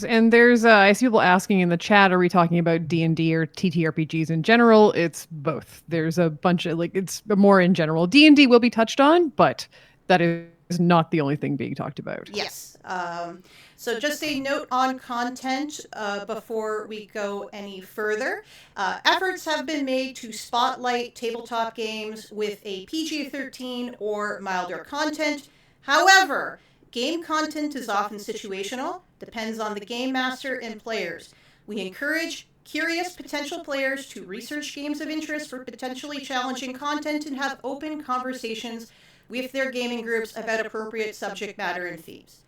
And there's I see people asking in the chat, are we talking about D&D or TTRPGs in general? It's both. There's a bunch of it's more in general. D&D will be touched on, but that is not the only thing being talked about. Yes. So just a note on content before we go any further. Efforts have been made to spotlight tabletop games with a PG-13 or milder content. However, game content is often situational, depends on the game master and players. We encourage curious potential players to research games of interest for potentially challenging content and have open conversations with their gaming groups about appropriate subject matter and themes.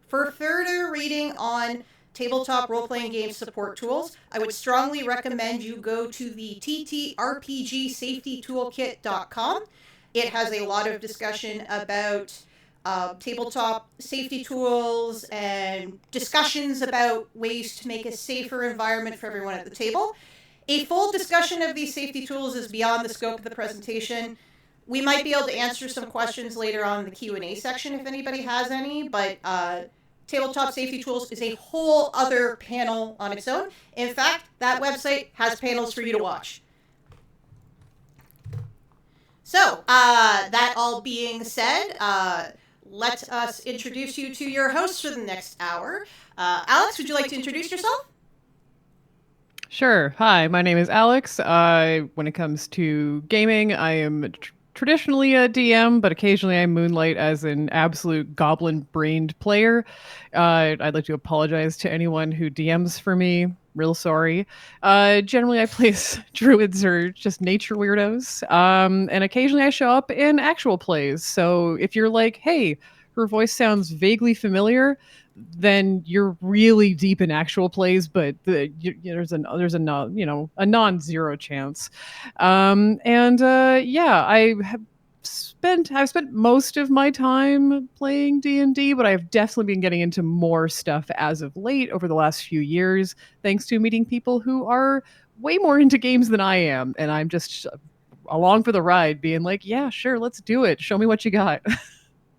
For further reading on tabletop role-playing game support tools, I would strongly recommend you go to the TTRPGsafetytoolkit.com. It has a lot of discussion about tabletop safety tools and discussions about ways to make a safer environment for everyone at the table. A full discussion of these safety tools is beyond the scope of the presentation. We might be able to answer some questions later on in the Q&A section if anybody has any, but Tabletop Safety Tools is a whole other panel on its own. In fact, that website has panels for you to watch. So, that all being said, let us introduce you to your hosts for the next hour. Alex, would you like to introduce yourself? Sure. Hi, my name is Alex. When it comes to gaming, I am traditionally a DM, but occasionally I moonlight as an absolute goblin-brained player. I'd like to apologize to anyone who DMs for me. Real sorry. Generally, I play druids or just nature weirdos. And occasionally I show up in actual plays. So if you're like, hey, her voice sounds vaguely familiar, then you're really deep in actual plays, but there's a non-zero chance. I've spent most of my time playing D&D, but I've definitely been getting into more stuff as of late over the last few years, thanks to meeting people who are way more into games than I am, and I'm just along for the ride, being like, yeah, sure, let's do it. Show me what you got.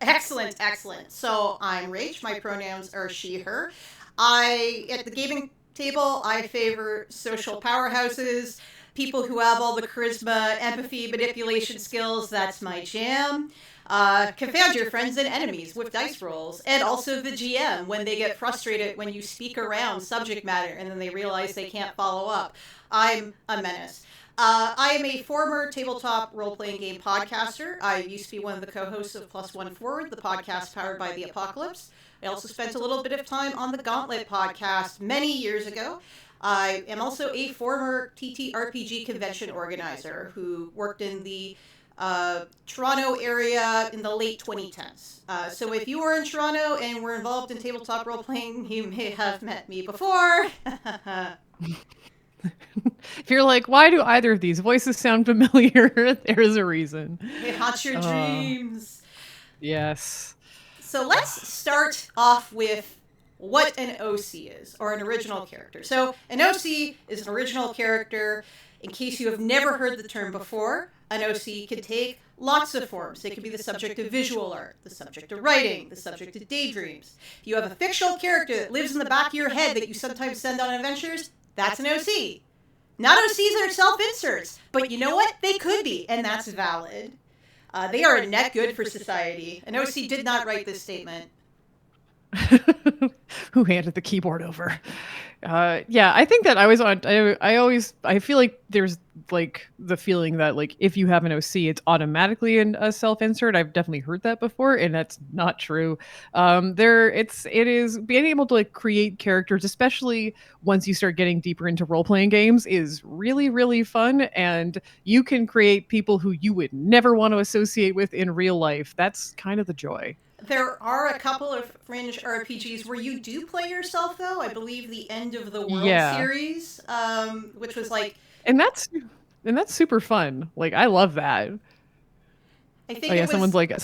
Excellent, excellent. So I'm Rach. My pronouns are she, her. At the gaming table, I favor social powerhouses, people who have all the charisma, empathy, manipulation skills. That's my jam. Confound your friends and enemies with dice rolls. And also the GM when they get frustrated when you speak around subject matter and then they realize they can't follow up. I'm a menace. I am a former tabletop role-playing game podcaster. I used to be one of the co-hosts of Plus One Forward, the podcast powered by the Apocalypse. I also spent a little bit of time on the Gauntlet podcast many years ago. I am also a former TTRPG convention organizer who worked in the Toronto area in the late 2010s. So if you were in Toronto and were involved in tabletop role-playing, you may have met me before. If you're like, why do either of these voices sound familiar? There's a reason. It haunts your dreams. Yes. So let's start off with what an OC is, or an original character. So an OC is an original character. In case you have never heard the term before, an OC can take lots of forms. It can be the subject of visual art, the subject of writing, the subject of daydreams. If you have a fictional character that lives in the back of your head that you sometimes send on adventures, that's an OC. Not OCs are self-inserts, but you know what? They could be, and that's valid. They are a net good for society. An OC did not write this statement. Who handed the keyboard over? Yeah, I think that I feel like there's like the feeling that like if you have an OC, it's automatically a self-insert. I've definitely heard that before, and that's not true. It is being able to like create characters, especially once you start getting deeper into role-playing games, is really, really fun, and you can create people who you would never want to associate with in real life. That's kind of the joy. There are a couple of fringe RPGs where you do play yourself, though. I believe the End of the World series, which was like, and that's super fun. Like I love that. I think someone's like,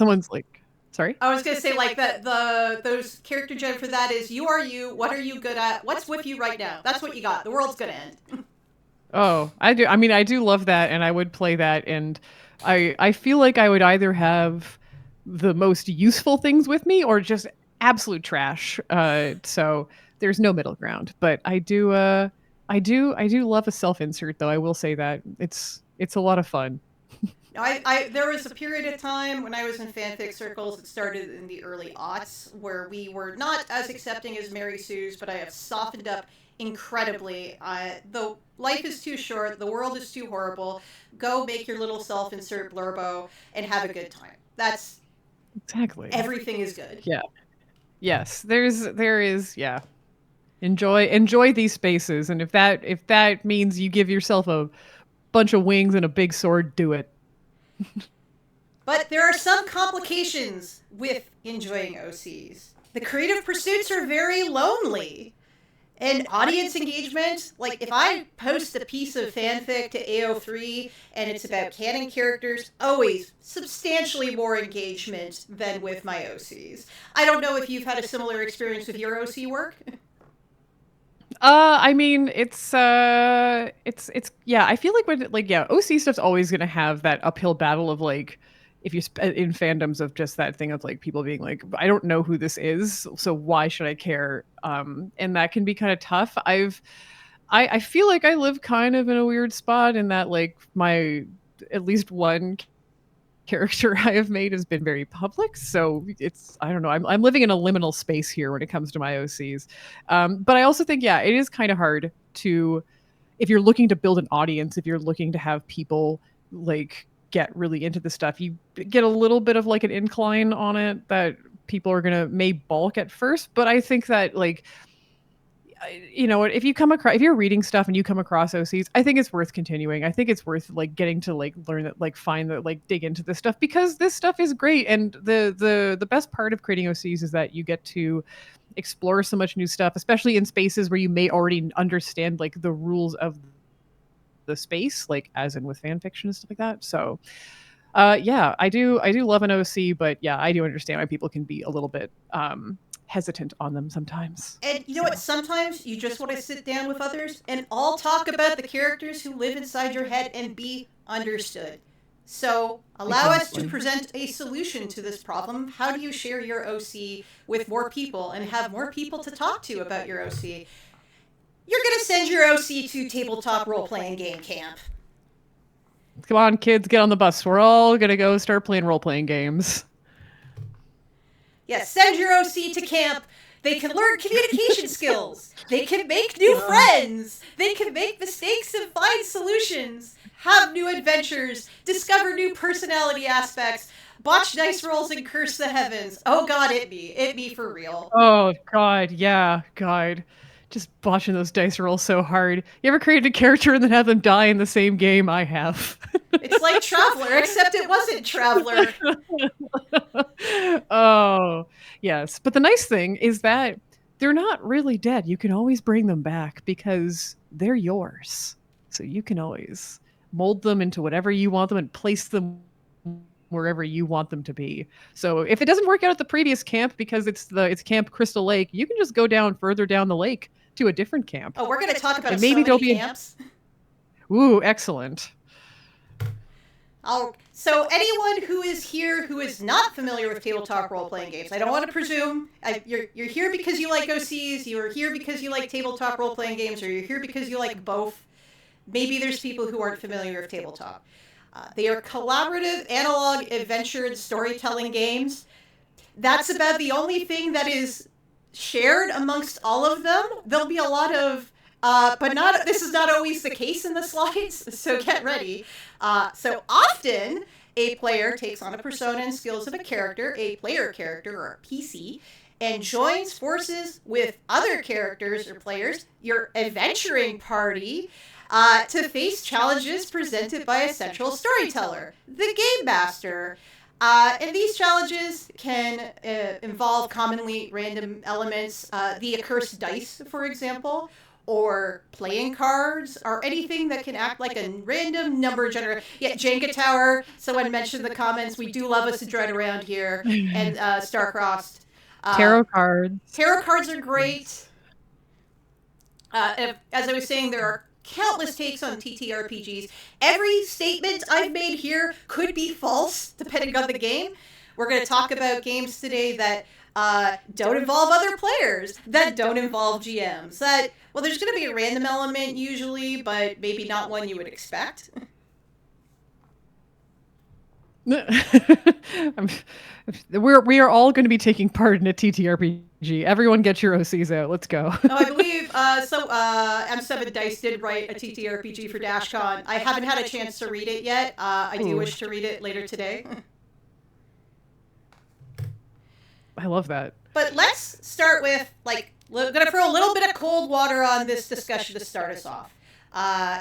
sorry. I was gonna say like that those character gen for that is you are you. What are you good at? What's with you right now? That's what you got. The world's gonna end. Oh, I do. I mean, I do love that, and I would play that, and I feel like I would either have the most useful things with me or just absolute trash. So there's no middle ground. But I do love a self insert though. I will say that it's a lot of fun. There was a period of time when I was in fanfic circles. It started in the early aughts where we were not as accepting as Mary Sue's, but I have softened up incredibly. The life is too short. The world is too horrible. Go make your little self-insert blurbo and have a good time. That's Exactly. everything is good. Yeah. Yes. There is. Yeah. Enjoy these spaces, and if that means you give yourself a bunch of wings and a big sword, do it. But there are some complications with enjoying OCs. The creative pursuits are very lonely. And audience engagement, like if I post a piece of fanfic to AO3 and it's about canon characters, always substantially more engagement than with my OCs. I don't know if you've had a similar experience with your OC work. I mean, it's yeah. I feel like when like yeah, OC stuff's always gonna have that uphill battle of like if you in fandoms of just that thing of like people being like, I don't know who this is, so why should I care? And that can be kind of tough. I feel like I live kind of in a weird spot in that like my at least one character I have made has been very public. So it's I don't know. I'm living in a liminal space here when it comes to my OCs. But I also think yeah, it is kind of hard to if you're looking to build an audience, if you're looking to have people like get really into the stuff, you get a little bit of like an incline on it that people are gonna may balk at first. But I think that like you know, if you come across if you're reading stuff and you come across OCs, I think it's worth continuing. I think it's worth like getting to like learn that like find that like dig into this stuff because this stuff is great. And the best part of creating OCs is that you get to explore so much new stuff, especially in spaces where you may already understand like the rules of the space, like as in with fan fiction and stuff like that. So yeah, I do love an OC, but yeah, I do understand why people can be a little bit hesitant on them sometimes. And you know what? Sometimes you just want to sit down with others and all talk about the characters who live inside your head and be understood. So, allow us to present a solution to this problem. How do you share your OC with more people and have more people to talk to about your OC? You're going to send your OC to Tabletop Role-Playing Game Camp. Come on, kids, get on the bus. We're all going to go start playing role-playing games. Yes, send your OC to camp. They can learn communication skills. They can make new friends. They can make mistakes and find solutions. Have new adventures. Discover new personality aspects. Botch dice rolls and curse the heavens. Oh god, it me. It me for real. Oh god, yeah, god. Just botching those dice rolls so hard. You ever created a character and then have them die in the same game? I have. It's like Traveler, except it wasn't Traveler. Oh, yes. But the nice thing is that they're not really dead. You can always bring them back because they're yours. So you can always mold them into whatever you want them and place them wherever you want them to be. So if it doesn't work out at the previous camp because it's Camp Crystal Lake, you can just go down further down the lake to a different camp. Oh, we're going to talk about and maybe so there'll many be camps. Ooh, excellent. So anyone who is here who is not familiar with tabletop role-playing games, I don't want to presume you're here because you like OCs, you're here because you like tabletop role-playing games, or you're here because you like both. Maybe there's people who aren't familiar with tabletop. They are collaborative, analog, adventure, and storytelling games. That's about the only thing that is shared amongst all of them. There'll be a lot of but this is not always the case in the slides, so get ready. So often, a player takes on a persona and skills of a character, a player character, or a PC, and joins forces with other characters or players, your adventuring party, to face challenges presented by a central storyteller, the Game Master. And these challenges can involve commonly random elements, the accursed dice, for example, or playing cards, or anything that can act like a random number generator. Yeah, Jenga Tower, someone mentioned in the comments, we do love us a dread around here, and Starcrossed. Tarot cards. Tarot cards are great. As I was saying, there are countless takes on TTRPGs. Every statement I've made here could be false, depending on the game. We're going to talk about games today that don't involve other players, that don't involve GMs. That, well, there's going to be a random element usually, but maybe not one you would expect. We are all going to be taking part in a TTRPG. Everyone get your OCs out. Let's go. Oh, I believe M7 Dice did write a TTRPG for DashCon. I haven't had a chance to read it yet. I do wish to read it later today. I love that. But let's start with, like, we're going to throw a little bit of cold water on this discussion to start us off.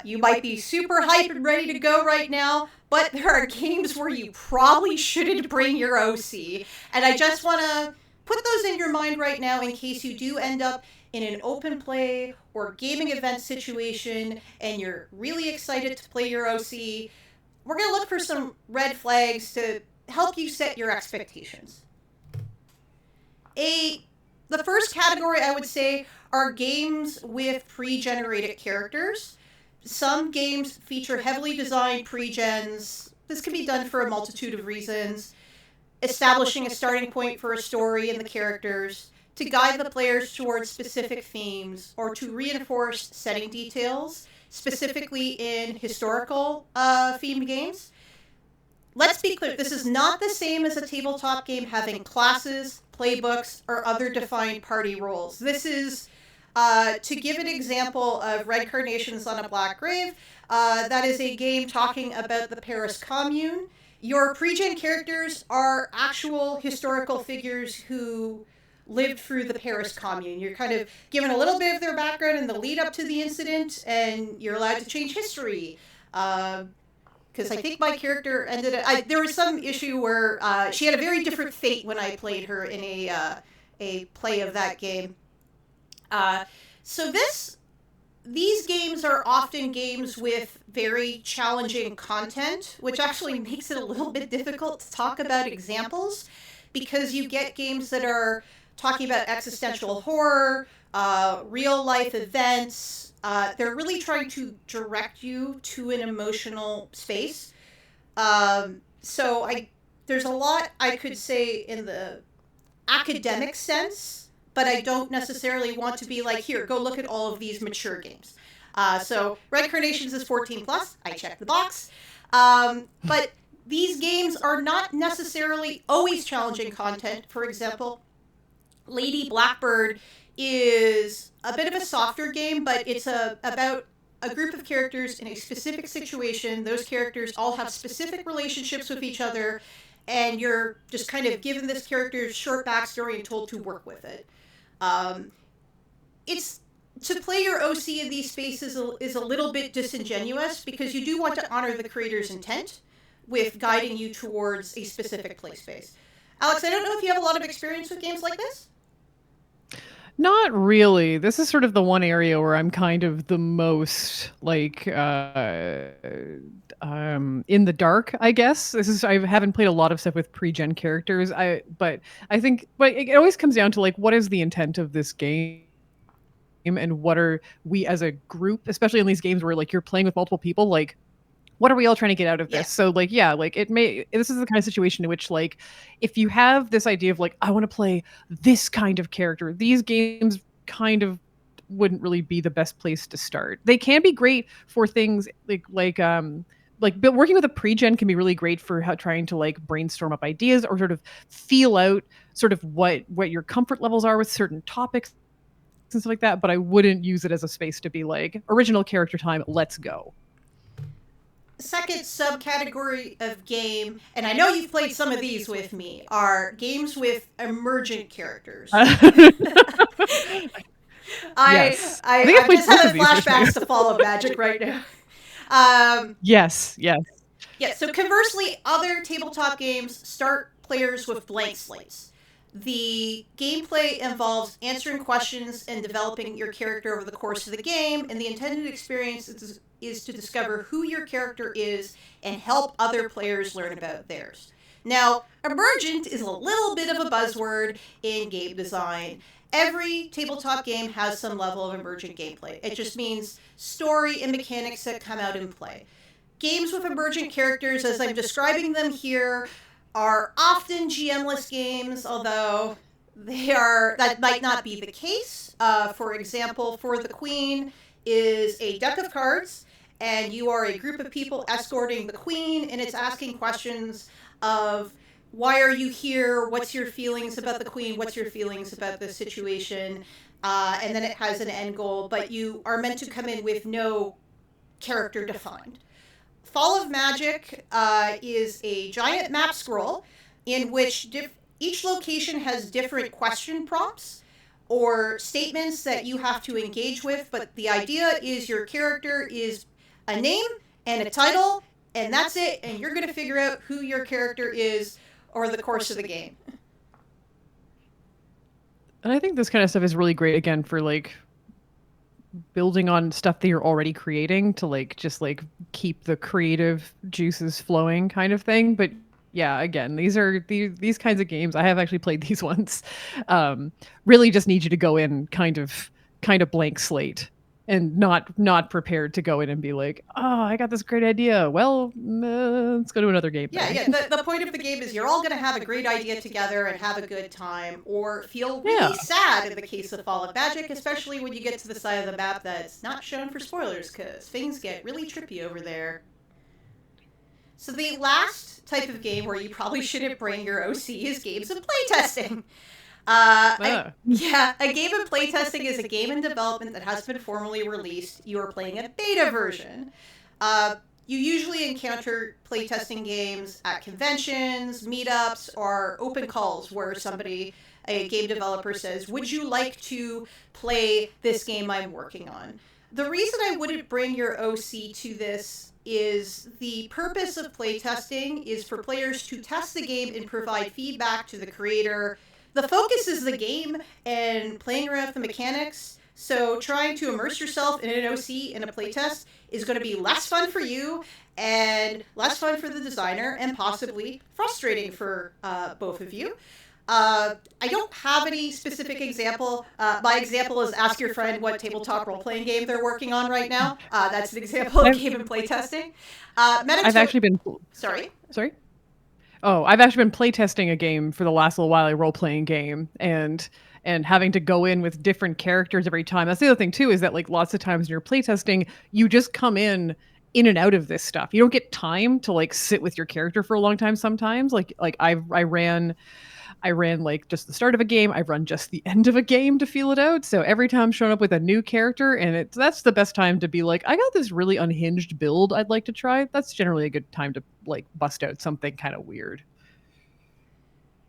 You might be super hyped and ready to go right now, but there are games where you probably shouldn't bring your OC. And I just want to put those in your mind right now in case you do end up in an open play or gaming event situation and you're really excited to play your OC. We're going to look for some red flags to help you set your expectations. The first category I would say are games with pre-generated characters. Some games feature heavily designed pre-gens. This can be done for a multitude of reasons. Establishing a starting point for a story and the characters, to guide the players towards specific themes, or to reinforce setting details, specifically in historical themed games. Let's be clear, this is not the same as a tabletop game having classes, playbooks, or other defined party roles. This is, to give an example of Red Carnations on a Black Grave, that is a game talking about the Paris Commune. Your pre-gen characters are actual historical figures who lived through the Paris Commune. You're kind of given a little bit of their background in the lead up to the incident, and you're allowed to change history. Because I think my character ended up... there was some issue where she had a very different fate when I played her in a play of that game. So these games are often games with very challenging content, which actually makes it a little bit difficult to talk about examples, because you get games that are talking about existential horror, real-life events. They're really trying to direct you to an emotional space. So there's a lot I could say in the academic sense, but I don't necessarily want to be like, here, go look at all of these mature games. So Red Carnations is 14 plus. I checked the box. But these games are not necessarily always challenging content. For example, Lady Blackbird is a bit of a softer game, but it's about a group of characters in a specific situation. Those characters all have specific relationships with each other, and you're just kind of given this character's short backstory and told to work with it. It's to play your OC in these spaces is a little bit disingenuous, because you do want to honor the creator's intent with guiding you towards a specific play space. Alex, I don't know if you have a lot of experience with games like this? Not really. This is sort of the one area where I'm kind of the most like in the dark, I guess. I haven't played a lot of stuff with pre-gen characters. But it always comes down to like, what is the intent of this game? And what are we as a group, especially in these games where like you're playing with multiple people, like what are we all trying to get out of this? Yeah. So like, yeah, like this is the kind of situation in which like, if you have this idea of like, I want to play this kind of character, these games kind of wouldn't really be the best place to start. They can be great for things like working with a pre-gen can be really great for trying to like brainstorm up ideas or sort of feel out sort of what your comfort levels are with certain topics and stuff like that. But I wouldn't use it as a space to be like, original character time, let's go. Second subcategory of game, and I know you've played some of these with me, are games with emergent characters. I just have flashbacks to Fall of Magic right now. Yes. Yeah, so conversely, other tabletop games start players with blank slates. The gameplay involves answering questions and developing your character over the course of the game, and the intended experience is to discover who your character is and help other players learn about theirs. Now, emergent is a little bit of a buzzword in game design. Every tabletop game has some level of emergent gameplay. It just means story and mechanics that come out in play. Games with emergent characters, as I'm describing them here, are often GM-less games, although that might not be the case. For example, for the queen is a deck of cards, and you are a group of people escorting the queen, and it's asking questions of why are you here? What's your feelings about the queen? What's your feelings about the situation? And then it has an end goal, but you are meant to come in with no character defined. Fall of Magic is a giant map scroll in which each location has different question prompts or statements that you have to engage with, but the idea is your character is a name and a title, and that's it, and you're going to figure out who your character is over the course of the game. And I think this kind of stuff is really great again for like building on stuff that you're already creating to like just like keep the creative juices flowing kind of thing. But yeah, again, these kinds of games. I have actually played these ones. Really just need you to go in kind of blank slate and not prepared to go in and be like, oh, I got this great idea. Well, let's go to another game. Yeah. The point of the game is you're all going to have a great idea together and have a good time, or feel really sad in the case of Fall of Magic, especially when you get to the side of the map that's not shown for spoilers, because things get really trippy over there. So the last type of game where you probably shouldn't bring your OC is games of playtesting. A game of playtesting is a game in development that has been formally released. You are playing a beta version. You usually encounter playtesting games at conventions, meetups, or open calls where a game developer says, would you like to play this game I'm working on? The reason I wouldn't bring your OC to this is the purpose of playtesting is for players to test the game and provide feedback to the creator. The focus is the game and playing around with the mechanics. So trying to immerse yourself in an OC in a playtest is going to be less fun for you and less fun for the designer and possibly frustrating for both of you. I don't have any specific example. My example is ask your friend what tabletop role-playing game they're working on right now. That's an example of game and playtesting. I've actually been... Sorry? Oh, I've actually been playtesting a game for the last little while, a role-playing game, and having to go in with different characters every time. That's the other thing too, is that like lots of times when you're playtesting, you just come in and out of this stuff. You don't get time to like sit with your character for a long time sometimes. Like I ran like just the start of a game. I've run just the end of a game to feel it out. So every time I'm showing up with a new character, and that's the best time to be like, I got this really unhinged build I'd like to try. That's generally a good time to like bust out something kind of weird.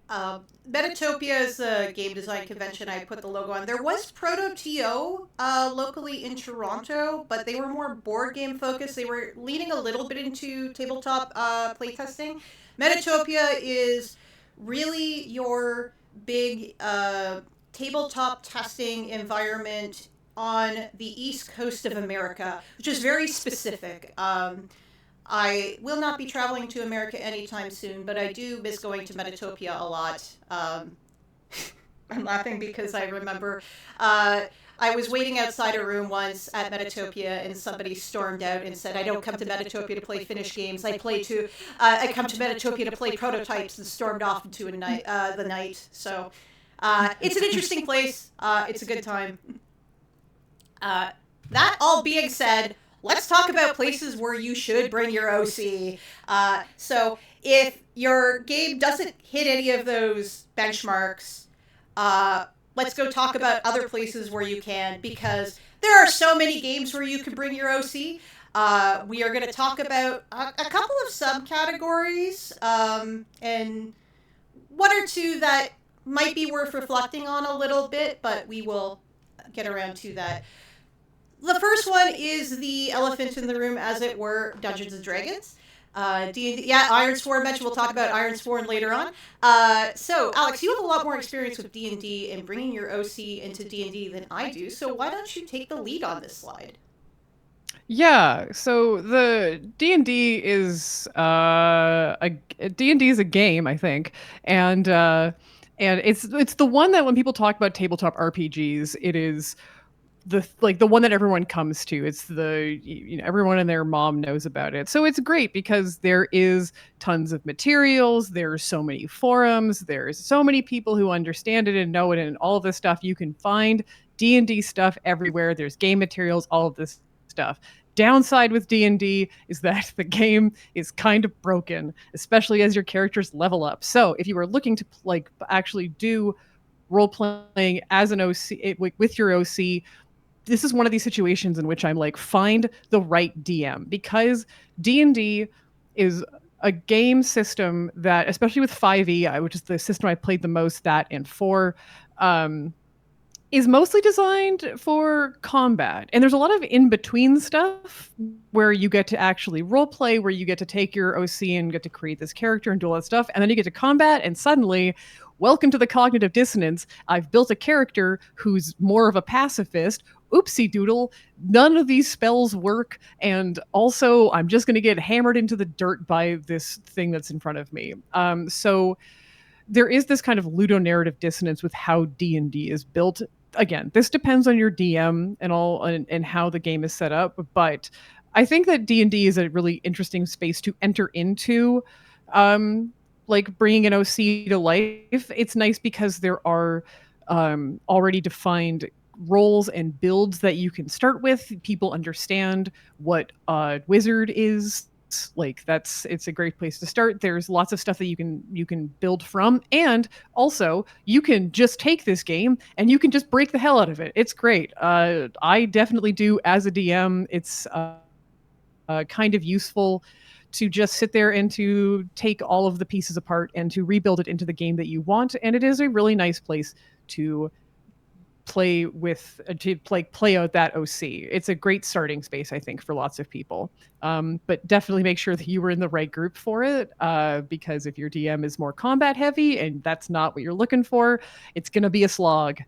Metatopia is a game design convention I put the logo on. There was Proto-TO locally in Toronto, but they were more board game focused. They were leaning a little bit into tabletop playtesting. Metatopia is really your big tabletop testing environment on the East Coast of America, which is very specific. I will not be traveling to America anytime soon, but I do miss going to Metatopia a lot. I'm laughing because I remember I was waiting outside a room once at Metatopia, and somebody stormed out and said, "I don't come to Metatopia to play finished games. I come to Metatopia to play prototypes," and stormed off into the night. So it's an interesting place. It's a good time. That all being said, let's talk about places where you should bring your OC. So if your game doesn't hit any of those benchmarks, let's go talk about other places where you can, because there are so many games where you can bring your OC. We are going to talk about a couple of subcategories and one or two that might be worth reflecting on a little bit, but we will get around to that. The first one is the elephant in the room, as it were, Dungeons and Dragons. D&D, Ironsworn mentioned. We'll talk about Ironsworn later on. So, Alex, you have a lot more experience with D&D and bringing your OC into D&D than I do. So why don't you take the lead on this slide? Yeah, so the D&D is D&D is a game, I think, and it's the one that when people talk about tabletop RPGs, it is the one that everyone comes to. It's everyone and their mom knows about it. So it's great because there is tons of materials, there's so many forums, there's so many people who understand it and know it and all of this stuff. You can find D&D stuff everywhere. There's game materials, all of this stuff. Downside with D&D is that the game is kind of broken, especially as your characters level up. So if you are looking to actually do role playing as an OC with your OC, this is one of these situations in which I'm like, find the right DM, because D&D is a game system that, especially with 5e, which is the system I played the most, that and 4, is mostly designed for combat. And there's a lot of in-between stuff where you get to actually role play, where you get to take your OC and get to create this character and do all that stuff. And then you get to combat, and suddenly, welcome to the cognitive dissonance. I've built a character who's more of a pacifist. Oopsie doodle, none of these spells work. And also, I'm just going to get hammered into the dirt by this thing that's in front of me. So there is this kind of ludonarrative dissonance with how D&D is built. Again, this depends on your DM and all, and how the game is set up, but I think that D&D is a really interesting space to enter into, like bringing an OC to life. It's nice because there are already defined roles and builds that you can start with. People understand what a wizard is. Like, it's a great place to start. There's lots of stuff that you can build from, and also you can just take this game and you can just break the hell out of it. It's great. I definitely do as a DM. It's kind of useful to just sit there and to take all of the pieces apart and to rebuild it into the game that you want. And it is a really nice place to play out that OC. It's a great starting space, I think, for lots of people. But definitely make sure that you were in the right group for it, because if your DM is more combat heavy and that's not what you're looking for, it's going to be a slog.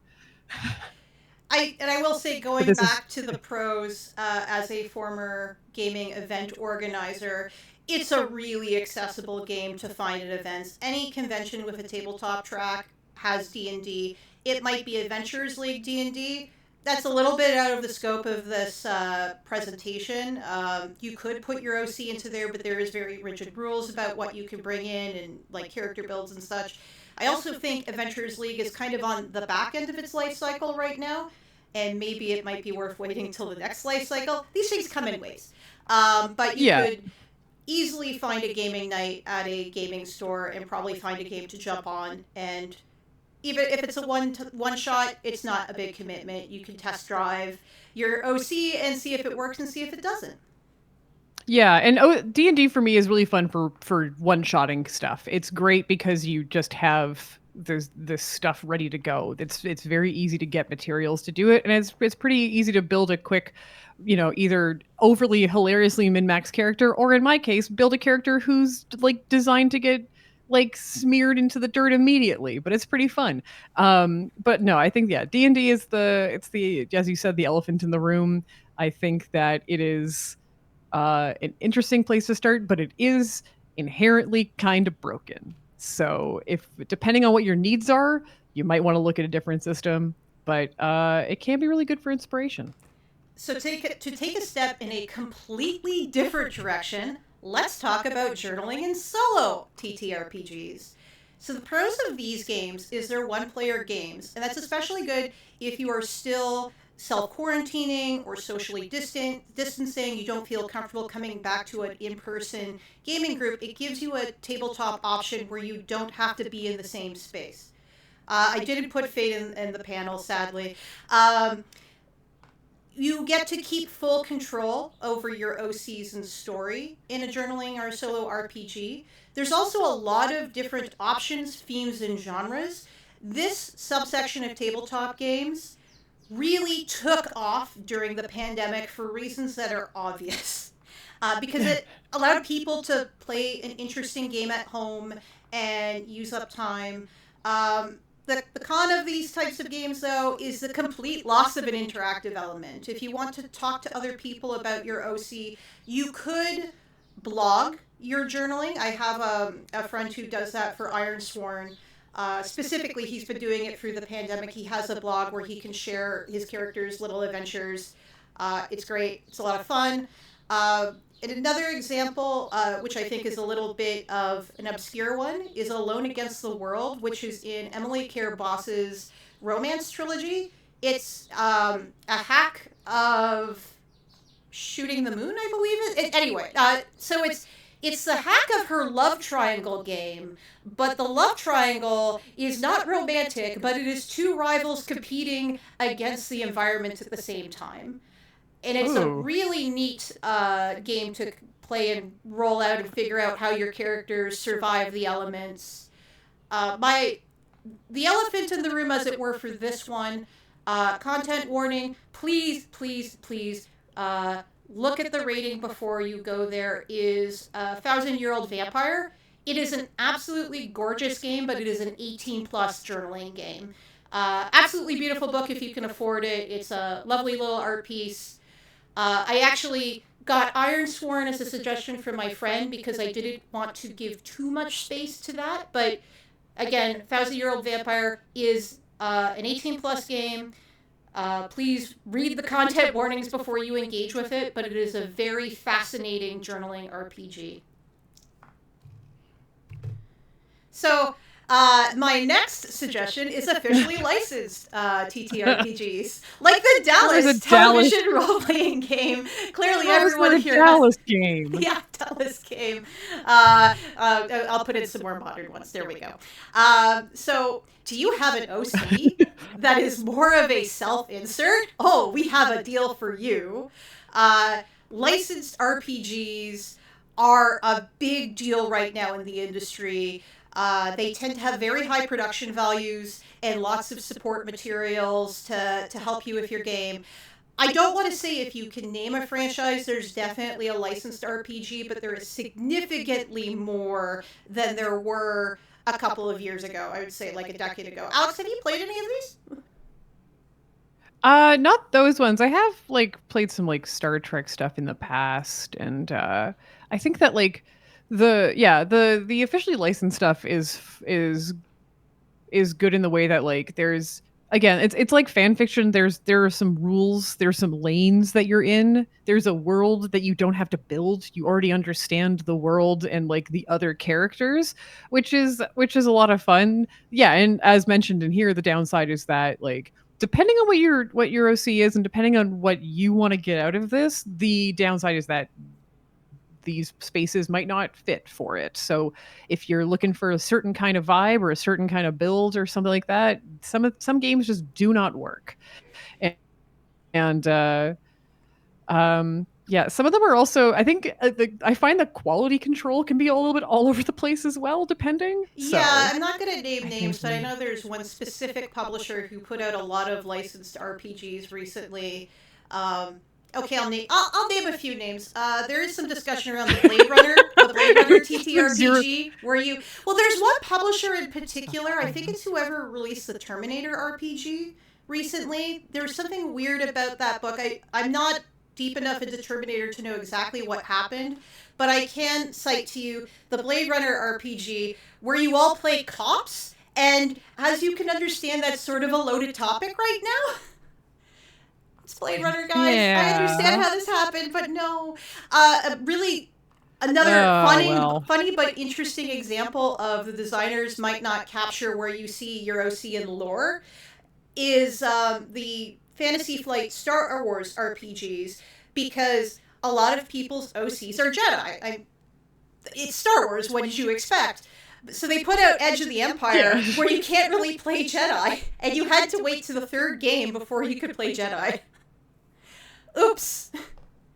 I will say, But going this is back to the pros, as a former gaming event organizer, it's a really accessible game to find at events. Any convention with a tabletop track has D&D. It might be Adventures League D&D. That's a little bit out of the scope of this presentation. You could put your OC into there, but there is very rigid rules about what you can bring in and like character builds and such. I also think Adventures League is kind of on the back end of its life cycle right now, and maybe it might be worth waiting till the next life cycle. These things come in waves. But you yeah. could easily find a gaming night at a gaming store and probably find a game to jump on. And even if it's a one shot, it's not a big commitment. You can test drive your OC and see if it works and see if it doesn't. Yeah, and D&D for me is really fun for one-shotting stuff. It's great because you just have this stuff ready to go. It's very easy to get materials to do it, and it's pretty easy to build a quick, either overly hilariously min-max character, or in my case, build a character who's like designed to get like smeared into the dirt immediately. But it's pretty fun. But no, I think, yeah, D&D is the, as you said, the elephant in the room. I think that it is an interesting place to start, but it is inherently kind of broken. So, if depending on what your needs are, you might want to look at a different system, but it can be really good for inspiration. So to take a step in a completely different direction, let's talk about journaling and solo TTRPGs. So the pros of these games is they're one-player games, and that's especially good if you are still self-quarantining or socially distancing. You don't feel comfortable coming back to an in-person gaming group. It gives you a tabletop option where you don't have to be in the same space. I didn't put Fate in the panel, sadly. You get to keep full control over your OCs and story in a journaling or solo RPG. There's also a lot of different options, themes, and genres. This subsection of tabletop games really took off during the pandemic for reasons that are obvious. Because it allowed people to play an interesting game at home and use up time. The con of these types of games, though, is the complete loss of an interactive element. If you want to talk to other people about your OC, you could blog your journaling. I have a friend who does that for Ironsworn. Specifically, he's been doing it through the pandemic. He has a blog where he can share his characters' little adventures. It's great. It's a lot of fun. And another example, which I think is a little bit of an obscure one, is Alone Against the World, which is in Emily Care Boss's romance trilogy. It's a hack of Shooting the Moon, I believe it. Anyway, so it's the hack of her love triangle game, but the love triangle is not romantic, but it is two rivals competing against the environment at the same time. And it's a really neat game to play and roll out and figure out how your characters survive the elements. The elephant in the room, as it were, for this one, content warning, please, please, please, look at the rating before you go there, is 1,000-Year-Old Vampire. It is an absolutely gorgeous game, but it is an 18-plus journaling game. Absolutely beautiful book if you can afford it. It's a lovely little art piece. I actually got Ironsworn as a suggestion from my friend because I didn't want to give too much space to that. But again, 1,000-Year-Old Vampire is an 18-plus game. Please read the content warnings before you engage with it, but it is a very fascinating journaling RPG. So, my next suggestion is officially licensed TTRPGs, like the Dallas television role-playing game. Clearly, everyone here Dallas game. Yeah, Dallas game. I'll put in some more modern ones. There we go. So, do you have an OC that is more of a self-insert? Oh, we have a deal for you. Licensed RPGs are a big deal right now in the industry. They tend to have very high production values and lots of support materials to help you with your game. I don't want to say if you can name a franchise, there's definitely a licensed RPG, but there is significantly more than there were a couple of years ago. I would say like a decade ago. Alex, have you played any of these? Not those ones. I have played some Star Trek stuff in the past, and I think that the officially licensed stuff is good in the way that there's, again, it's like fan fiction. There are some rules, there's some lanes that you're in, there's a world that you don't have to build. You already understand the world and the other characters, which is a lot of fun. Yeah, and as mentioned in here, the downside is that depending on what your OC is and depending on what you want to get out of this, the downside is that these spaces might not fit for it. So if you're looking for a certain kind of vibe or a certain kind of build or something like that, some games just do not work. And yeah, some of them are also, I think, I find the quality control can be a little bit all over the place as well, depending. Yeah, I'm not going to name names, but I know there's one specific publisher who put out a lot of licensed RPGs recently. Okay, I'll name a few names. There is some discussion around the Blade Runner TTRPG, well, there's one publisher in particular, I think it's whoever released the Terminator RPG recently. There's something weird about that book. I'm not deep enough into Terminator to know exactly what happened, but I can cite to you the Blade Runner RPG, where you all play cops, and as you can understand, that's sort of a loaded topic right now. It's Blade Runner, guys. Yeah. I understand how this happened, but no. Really, another funny but interesting example of the designers might not capture where you see your OC in lore is the Fantasy Flight Star Wars RPGs, because a lot of people's OCs are Jedi. It's Star Wars. What did you expect? So they put out Edge of the Empire, where you can't really play Jedi, and you had to wait to the third game before you could play Jedi. Oops.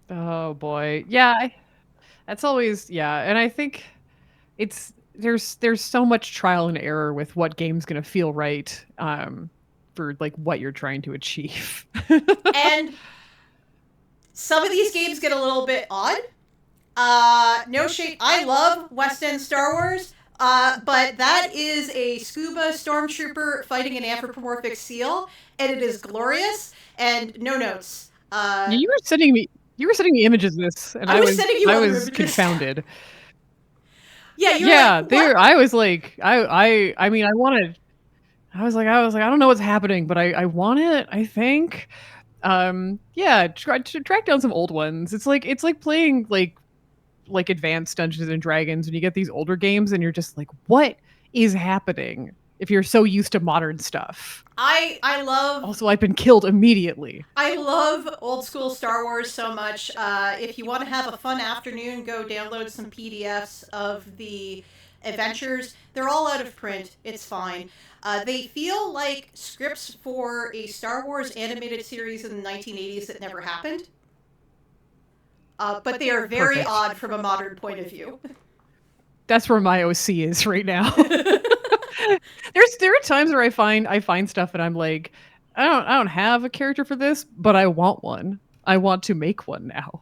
Oh boy. Yeah, that's always, and I think there's so much trial and error with what game's going to feel right for what you're trying to achieve. And some of these games get a little bit odd. No shade. I love West End Star Wars, but that is a scuba stormtrooper fighting an anthropomorphic seal, and it is glorious, and no notes. You were sending me images of this, and I was confounded. Yeah, you were like, Yeah, what? there. I was like, I mean, I wanted. I was like, I don't know what's happening, but I want it. I think. Yeah, try to track down some old ones. It's like playing like advanced Dungeons and Dragons, and you get these older games, and you're just like, what is happening? If you're so used to modern stuff. I love Also, I've been killed immediately. I love old school Star Wars so much. If you want to have a fun afternoon, go download some PDFs of the adventures. They're all out of print. It's fine. They feel like scripts for a Star Wars animated series in the 1980s that never happened. But they are very Perfect. odd from a modern point of view. That's where my OC is right now. There are times where I find stuff and I'm like, I don't have a character for this, but I want one. I want to make one now.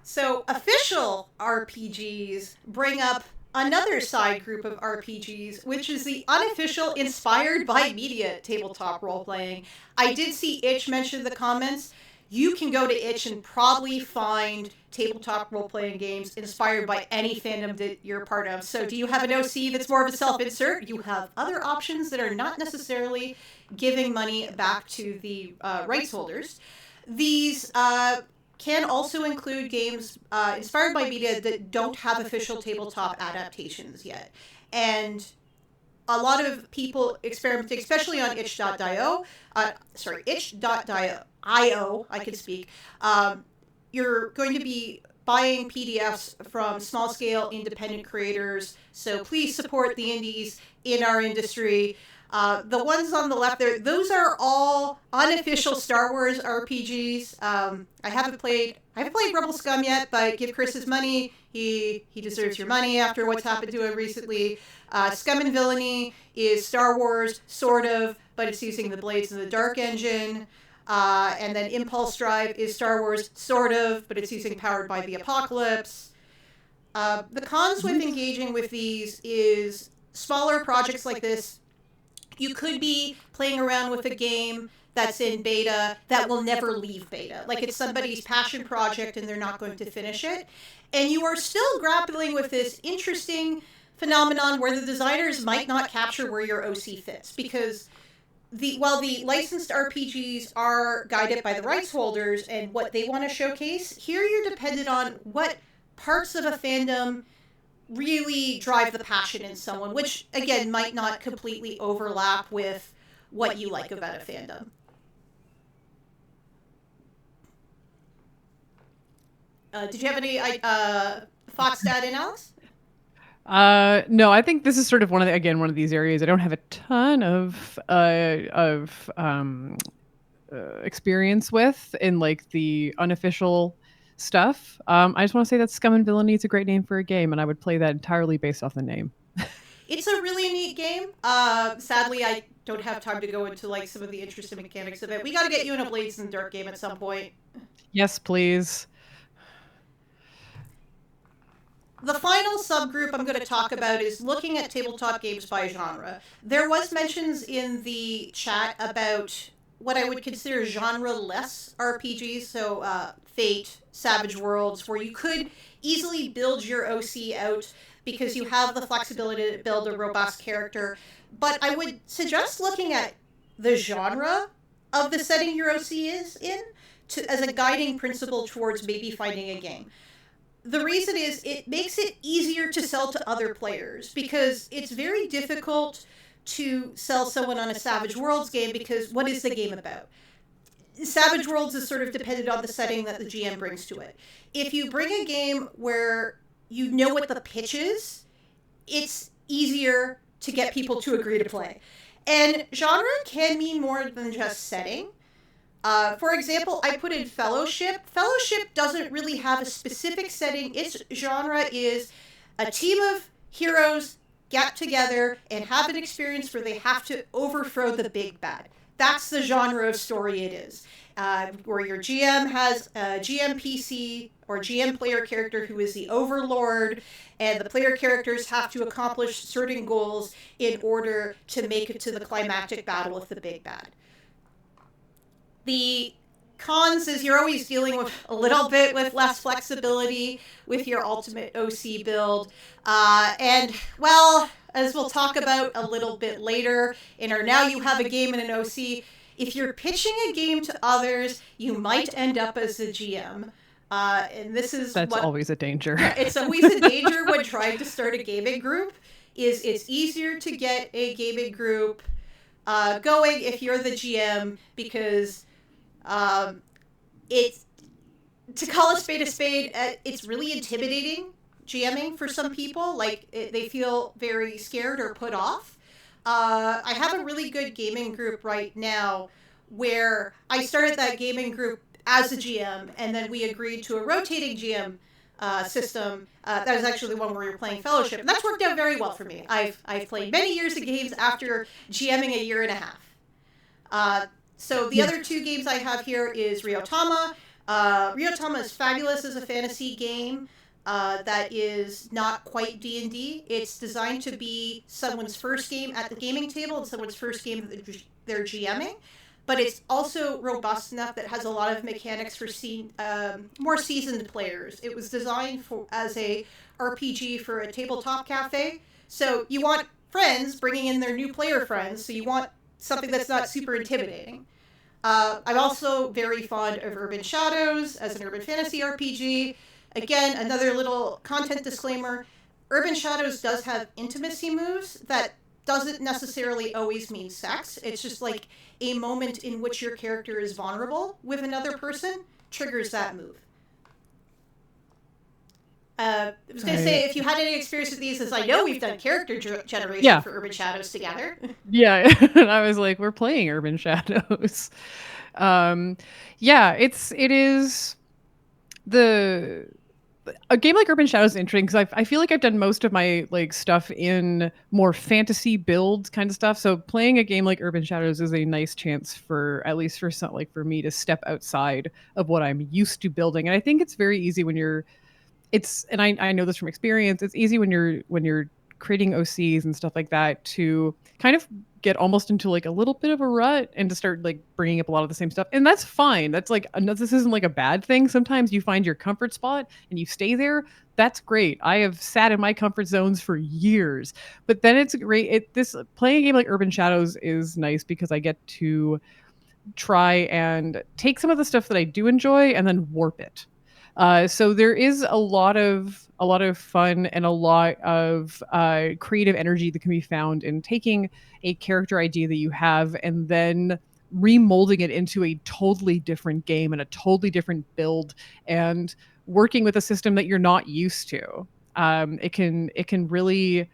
So, official RPGs bring up another side group of RPGs, which is the unofficial inspired by media tabletop role playing. I did see Itch mention in the comments. You can go to Itch and probably find tabletop role playing games inspired by any fandom that you're part of. So, do you have an OC that's more of a self insert? You have other options that are not necessarily giving money back to the rights holders. These can also include games inspired by media that don't have official tabletop adaptations yet. And a lot of people experimenting, especially on itch.io, itch.io, I can speak, you're going to be buying PDFs from small scale independent creators. So please support the indies in our industry. The ones on the left there, those are all unofficial Star Wars RPGs. I haven't played Rebel Scum yet, but give Chris his money. He deserves your money after what's happened to him recently. Scum and Villainy is Star Wars, sort of, but it's using the Blades in the Dark engine. And then Impulse Drive is Star Wars, sort of, but it's using Powered by the Apocalypse. The cons with engaging with these is smaller projects like this. You could be playing around with a game that's in beta that will never leave beta. Like it's somebody's passion project and they're not going to finish it. And you are still grappling with this interesting phenomenon where the designers might not capture where your OC fits. Because while the licensed RPGs are guided by the rights holders and what they want to showcase, here you're dependent on what parts of a fandom really drive the passion in someone, which again might not completely overlap with what you like about a fandom. Did you have any thoughts to add in, Alex? No, I think this is sort of one of these areas I don't have a ton of experience with in like the unofficial stuff. I just want to say that Scum and Villainy is a great name for a game, and I would play that entirely based off the name. It's a really neat game. Sadly, I don't have time to go into like some of the interesting mechanics of it. We got to get you in a Blades in the Dark game at some point. Yes, please. The final subgroup I'm going to talk about is looking at tabletop games by genre. There was mentions in the chat about what I would consider genre-less RPGs, so Fate, Savage Worlds, where you could easily build your OC out because you have the flexibility to build a robust character. But I would suggest looking at the genre of the setting your OC is in as a guiding principle towards maybe finding a game. The reason is it makes it easier to sell to other players because it's very difficult to sell someone on a Savage Worlds game because what is the game about? Savage Worlds is sort of dependent on the setting that the GM brings to it. If you bring a game where you know what the pitch is, it's easier to get people to agree to play. And genre can mean more than just setting. For example, I put in Fellowship. Fellowship doesn't really have a specific setting. Its genre is a team of heroes get together and have an experience where they have to overthrow the big bad. That's the genre of story it is. Where your GM has a GM PC or GM player character who is the overlord, and the player characters have to accomplish certain goals in order to make it to the climactic battle with the big bad. The cons is you're always dealing with a little bit with less flexibility with your ultimate OC build. And, well, as we'll talk about a little bit later in our Now You Have a Game in an OC, if you're pitching a game to others, you might end up as a GM. And That's always a danger. Yeah, it's always a danger when trying to start a gaming group. It's easier to get a gaming group going if you're the GM, because it's, to call a spade, it's really intimidating GMing for some people. Like, they feel very scared or put off. I have a really good gaming group right now where I started that gaming group as a GM, and then we agreed to a rotating GM system. That was actually the one where we were playing Fellowship, and that's worked out very well for me. I've played many years of games after GMing a year and a half. So the other two games I have here is Ryotama. Ryotama is fabulous as a fantasy game that is not quite D&D. It's designed to be someone's first game at the gaming table and someone's first game that they're GMing. But it's also robust enough that it has a lot of mechanics for more seasoned players. It was designed as a RPG for a tabletop cafe. So you want friends bringing in their new player friends, so you want something that's not super intimidating. I'm also very fond of Urban Shadows as an urban fantasy RPG. Again, another little content disclaimer. Urban Shadows does have intimacy moves that doesn't necessarily always mean sex. It's just like a moment in which your character is vulnerable with another person triggers that move. I was going to say, if you had any experience with these, as I know we've done character generation for Urban Shadows together. Yeah, and I was like, we're playing Urban Shadows. It is a game like Urban Shadows is interesting because I feel like I've done most of my like stuff in more fantasy build kind of stuff. So playing a game like Urban Shadows is a nice chance for, at least for some, like for me, to step outside of what I'm used to building. And I think it's very easy when I know this from experience. It's easy when you're creating OCs and stuff like that to kind of get almost into like a little bit of a rut and to start like bringing up a lot of the same stuff. And that's fine. That's like, this isn't like a bad thing. Sometimes you find your comfort spot and you stay there. That's great. I have sat in my comfort zones for years, but then it's great. Playing a game like Urban Shadows is nice because I get to try and take some of the stuff that I do enjoy and then warp it. So there is a lot of fun and a lot of creative energy that can be found in taking a character idea that you have and then remolding it into a totally different game and a totally different build and working with a system that you're not used to. It can really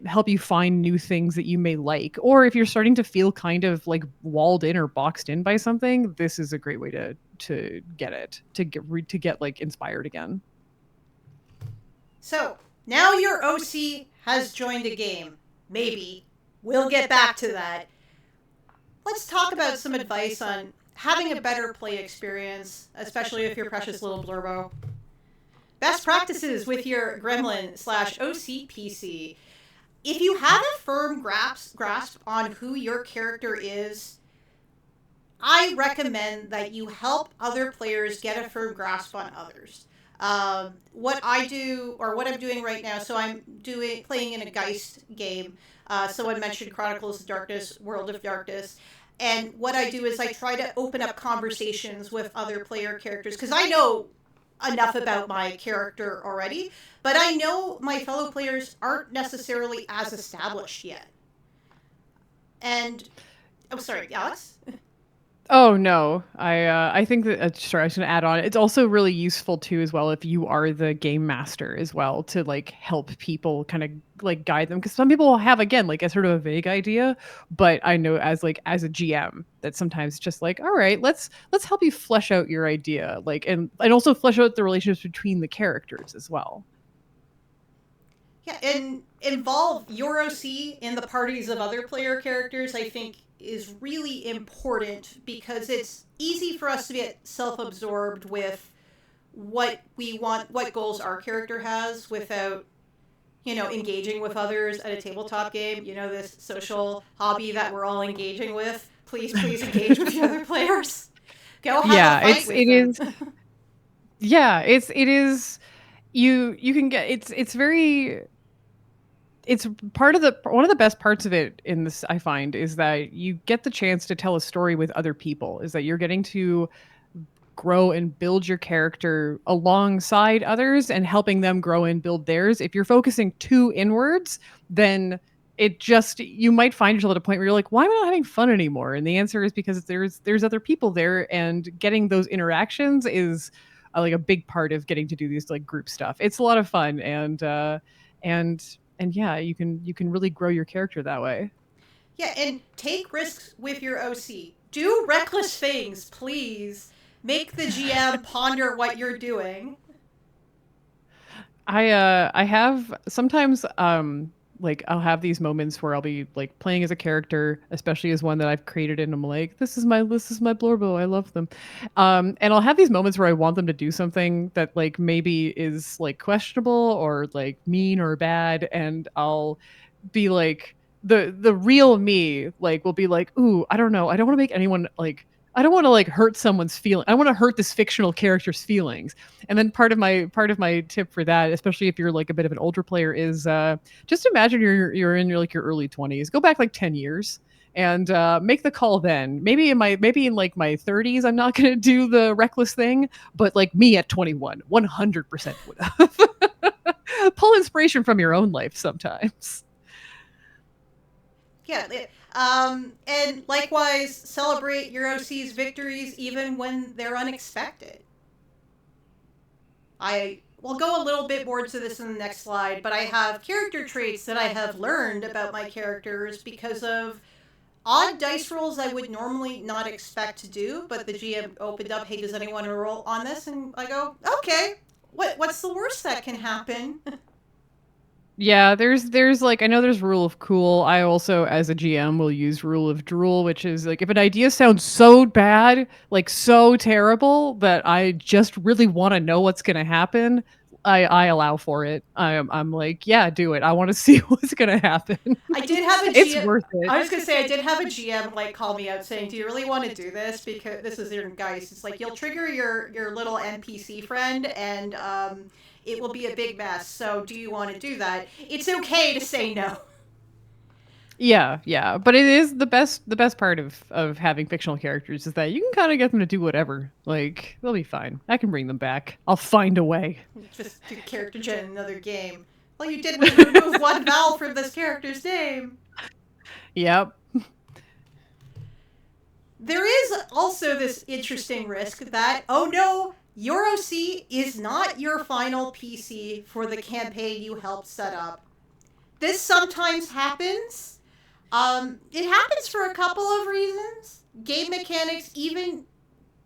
help you find new things that you may like. Or if you're starting to feel kind of like walled in or boxed in by something, this is a great way to get like inspired again. So now your OC has joined a game. Maybe. We'll get back to that. Let's talk about some advice on having a better play experience, especially if you're precious little blurbo. Best practices with your gremlin/OC PC. If you have a firm grasp on who your character is, I recommend that you help other players get a firm grasp on others. What I do, or what I'm doing right now, so I'm playing in a Geist game. Someone mentioned Chronicles of Darkness, World of Darkness. And what I do is I try to open up conversations with other player characters, because I know enough about my character already, but I know my fellow players aren't necessarily as established yet. And, oh, sorry, Alex? Oh no, I think that sorry, I was going to add on. It's also really useful too, as well, if you are the game master as well, to like help people kind of like guide them, because some people have, again, like a sort of a vague idea, but I know as a GM that sometimes just like, all right, let's help you flesh out your idea, like and also flesh out the relationships between the characters as well. Yeah, and involve your OC in the parties of other player characters, I think, is really important, because it's easy for us to get self-absorbed with what we want, what goals our character has, without, engaging with others at a tabletop game. This social hobby that we're all engaging with. Please engage with the other players. Go have a Yeah, fight with it them. is. Yeah, it is. You can get it's very it's part of the one of the best parts of it in this I find is that you get the chance to tell a story with other people. Is that you're getting to grow and build your character alongside others and helping them grow and build theirs. If you're focusing too inwards, then it just you might find yourself at a point where you're like, why am I not having fun anymore? And the answer is because there's other people there, and getting those interactions is like a big part of getting to do these like group stuff. It's a lot of fun, and and yeah, you can really grow your character that way. Yeah, and take risks with your OC. Do reckless things, please. Make the GM ponder what you're doing. I have sometimes like I'll have these moments where I'll be like playing as a character, especially as one that I've created, and I'm like, this is my Blorbo. I love them. And I'll have these moments where I want them to do something that like maybe is like questionable or like mean or bad, and I'll be like the real me like will be like, ooh, I don't know, I don't want to make anyone like, I don't want to like hurt someone's feeling, I want to hurt this fictional character's feelings. And then part of my tip for that, especially if you're like a bit of an older player, is just imagine you're in your like your early 20s, go back like 10 years and make the call then. Maybe in like my 30s I'm not going to do the reckless thing, but like me at 21 100% would have. Pull inspiration from your own life sometimes. Yeah, and likewise, celebrate your OC's victories even when they're unexpected. I will go a little bit more to this in the next slide, but I have character traits that I have learned about my characters because of odd dice rolls I would normally not expect to do, but the GM opened up, hey, does anyone want to roll on this? And I go, okay, what's the worst that can happen? Yeah, there's like, I know there's rule of cool. I also as a GM will use rule of drool, which is like if an idea sounds so bad, like so terrible that I just really want to know what's going to happen, I allow for it. I'm like, yeah, do it. I want to see what's going to happen. I did have a It's GM. worth it. I was gonna say I did have a GM like call me out saying, "Do you really want to do this? Because this is your guys. It's like you'll trigger your little NPC friend, and it will be a big mess. So do you want to do that? It's okay to say no." Yeah, yeah, but it is the best part of having fictional characters is that you can kind of get them to do whatever. Like, they'll be fine. I can bring them back. I'll find a way. Just do character gen in another game. All you did was remove one vowel from this character's name. Yep. There is also this interesting risk that, oh no, your OC is not your final PC for the campaign you helped set up. This sometimes happens. It happens for a couple of reasons. Game mechanics, even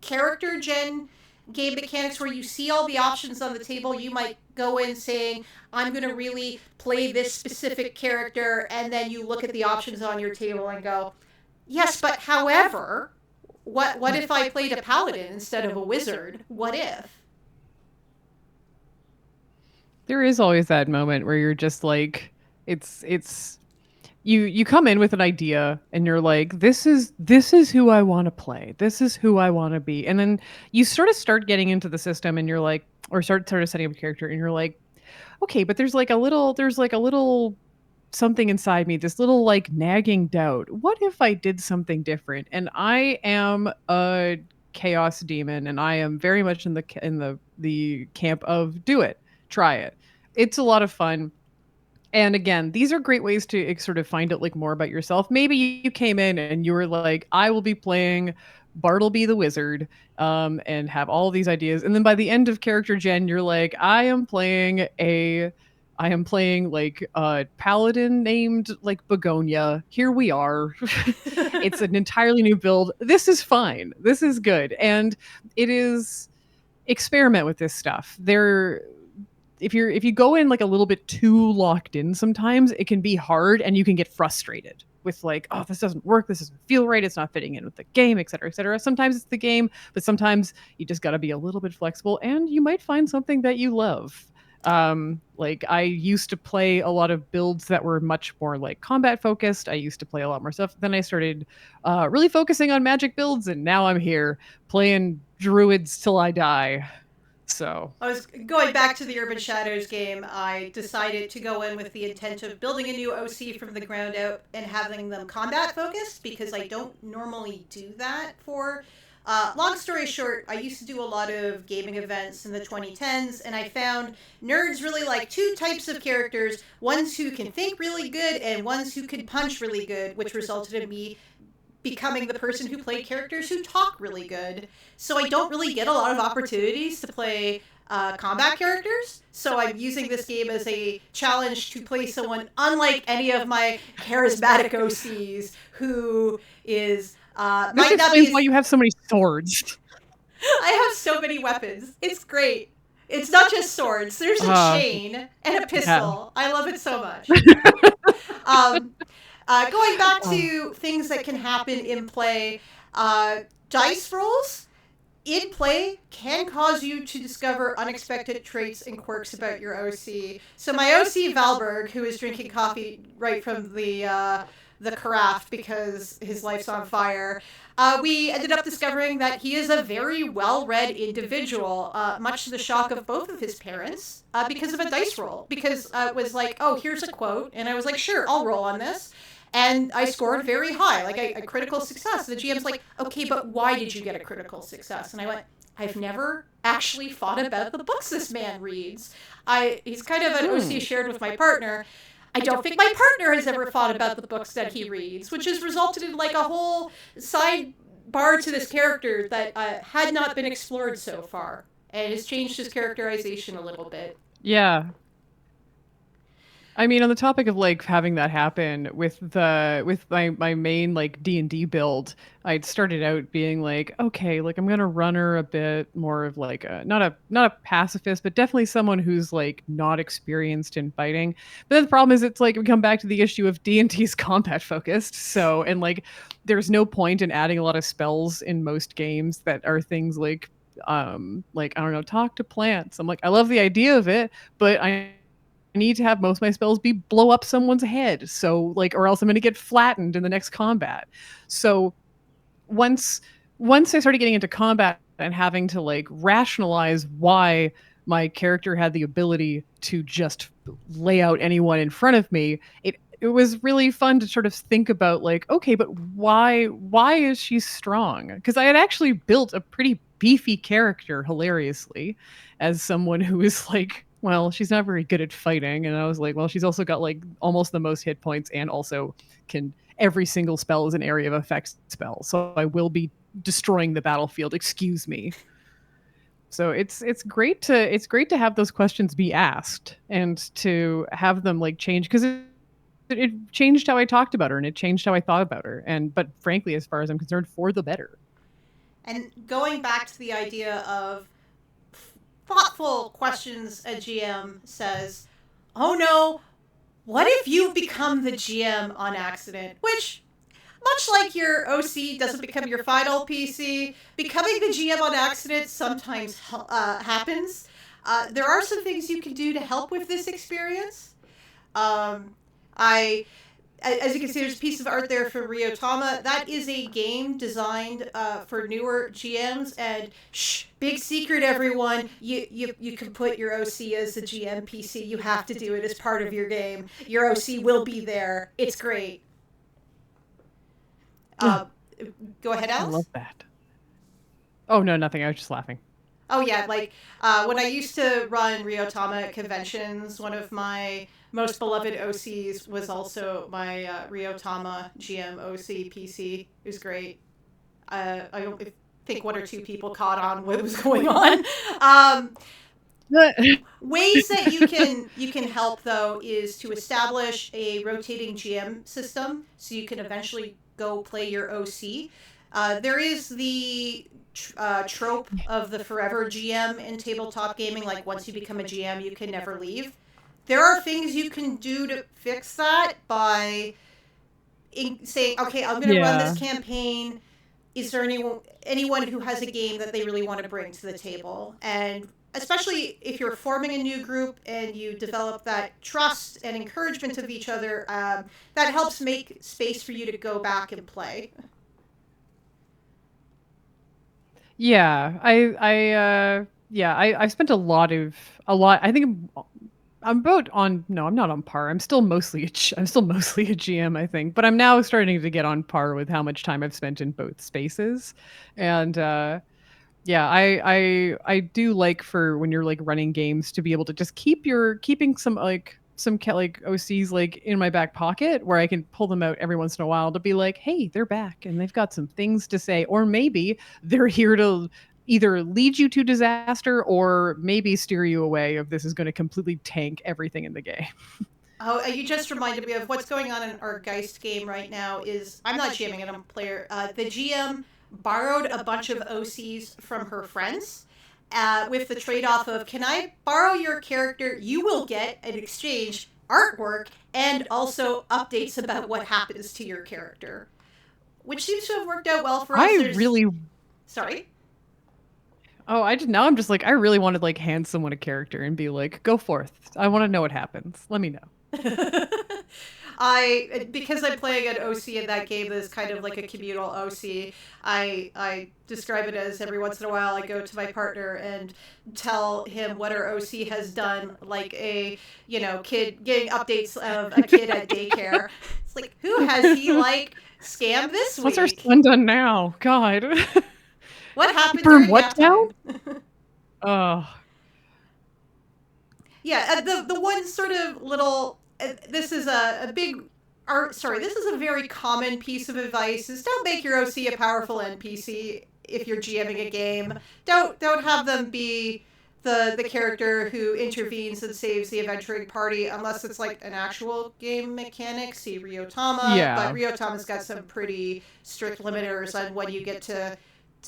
character gen game mechanics where you see all the options on the table, you might go in saying, I'm going to really play this specific character, and then you look at the options on your table and go, yes, but however, what if I played a paladin instead of a wizard? What if? There is always that moment where you're just like, it's you come in with an idea and you're like, this is who I want to play, this is who I want to be, and then you sort of start getting into the system and you're like, or start sort of setting up a character and you're like, okay, but there's like a little something inside me, this little like nagging doubt, what if I did something different? And I am a chaos demon, and I am very much in the camp of do it, try it. It's a lot of fun. And again, these are great ways to sort of find out like more about yourself. Maybe you came in and you were like, I will be playing Bartleby the Wizard, and have all these ideas. And then by the end of character gen, you're like, I am playing like a paladin named like Begonia. Here we are. It's an entirely new build. This is fine. This is good. And it is, experiment with this stuff. If you go in like a little bit too locked in, sometimes it can be hard and you can get frustrated with like, oh, this doesn't work, this doesn't feel right, it's not fitting in with the game, etc., etc. Sometimes it's the game, but sometimes you just got to be a little bit flexible and you might find something that you love. Like I used to play a lot of builds that were much more like combat focused. I used to play a lot more stuff. Then I started really focusing on magic builds, and now I'm here playing druids till I die. So I was going back to the Urban Shadows game. I decided to go in with the intent of building a new OC from the ground up and having them combat focused because I don't normally do that for. Long story short, I used to do a lot of gaming events in the 2010s, and I found nerds really like two types of characters, ones who can think really good and ones who can punch really good, which resulted in me becoming the person who played characters who talk really good. So I don't really get a lot of opportunities to play combat characters. So I'm using this game as a challenge to play someone unlike any of my charismatic OCs who is this might not explains be. why you have so many swords. I have so many weapons. It's great. It's not just swords. There's a chain and a pistol. I love it so much. Um, Going back to things that can happen in play, dice rolls in play can cause you to discover unexpected traits and quirks about your OC. So my OC Valberg, who is drinking coffee right from the carafe because his life's on fire, we ended up discovering that he is a very well-read individual, much to the shock of both of his parents, because of a dice roll. Because it was like, oh, here's a quote, and I was like, sure, I'll roll on this. And I scored very high, like a critical success. The GM's like, okay, but why did you get a critical success? And I went, I've never actually thought about the books this man reads. He's kind of an OC shared with my partner. I don't think my partner has ever thought about the books that he reads, which has resulted in like a whole sidebar to this character that had not been explored so far, and has changed his characterization a little bit. Yeah. I mean, on the topic of like having that happen with my main like D&D build, I'd started out being like, okay, like I'm gonna run her a bit more of like a not a pacifist, but definitely someone who's like not experienced in fighting. But then the problem is, it's like we come back to the issue of D&D's combat focused. So and like there's no point in adding a lot of spells in most games that are things like I don't know, talk to plants. I'm like, I love the idea of it, but I need to have most of my spells be blow up someone's head. So like, or else I'm going to get flattened in the next combat. So once once I started getting into combat and having to like rationalize why my character had the ability to just lay out anyone in front of me, it was really fun to sort of think about like, okay, but why is she strong? Because I had actually built a pretty beefy character hilariously as someone who is like, well, she's not very good at fighting, and I was like, well, she's also got like almost the most hit points and also can every single spell is an area of effect spell, so I will be destroying the battlefield, excuse me. So it's great to have those questions be asked and to have them like change, because it changed how I talked about her and it changed how I thought about her, and but frankly, as far as I'm concerned, for the better. And going back to the idea of thoughtful questions, a GM says, oh no, what if you've become the GM on accident? Which, much like your OC doesn't become your final PC, becoming the GM on accident sometimes happens. There are some things you can do to help with this experience. Um, I As you can see, there's a piece of art there for Ryotama. That is a game designed for newer GMs. And shh, big secret, everyone. You can put your OC as the GM PC. You have to do it as part of your game. Your OC will be there. It's great. Uh, Go ahead, I love Alice. that. Oh no, nothing. I was just laughing. Oh yeah, like when I used to run Ryotama at conventions, one of my most beloved OCs was also my Ryotama GM OC PC. It was great. I don't think one or two people caught on what was going on. Um, Ways that you can help though is to establish a rotating GM system so you can eventually go play your OC. There is the trope of the forever GM in tabletop gaming, like once you become a GM, you can never leave. There are things you can do to fix that by saying, okay, I'm going to run this campaign. Is there anyone who has a game that they really want to bring to the table? And especially if you're forming a new group and you develop that trust and encouragement of each other, that helps make space for you to go back and play. Yeah, I've spent a lot. I think I'm about on. No, I'm not on par. I'm still mostly a GM, I think, but I'm now starting to get on par with how much time I've spent in both spaces, and yeah, I do like for when you're like running games to be able to just keeping some like OCs like in my back pocket where I can pull them out every once in a while to be like, hey, they're back and they've got some things to say, or maybe they're here to either lead you to disaster or maybe steer you away if this is going to completely tank everything in the game. Oh, you just reminded me of what's going on in our Geist game right now. Is I'm not GMing it, I'm a player. The GM borrowed a bunch of OCs from her friends, with the trade-off of, can I borrow your character? You will get in exchange artwork and also updates about what happens to your character, which seems to have worked out well for us. I There's really sorry. Oh, I just now I'm just like I really want to like hand someone a character and be like, go forth. I want to know what happens. Let me know. Because I'm playing an OC in that game that is kind of like a communal OC. I describe it as every once in a while I go to my partner and tell him what our OC has done, like a kid getting updates of a kid at daycare. It's like, who has he like scammed this What's our week? son done now? God. What happened Burn during what nap now? time? Oh. Yeah, the one sort of little. This is a big. Sorry, this is a very common piece of advice: is don't make your OC a powerful NPC if you're GMing a game. Don't have them be the character who intervenes and saves the adventuring party unless it's like an actual game mechanic. See Ryotama, but Yeah. Ryotama's got some pretty strict limiters on when you get to.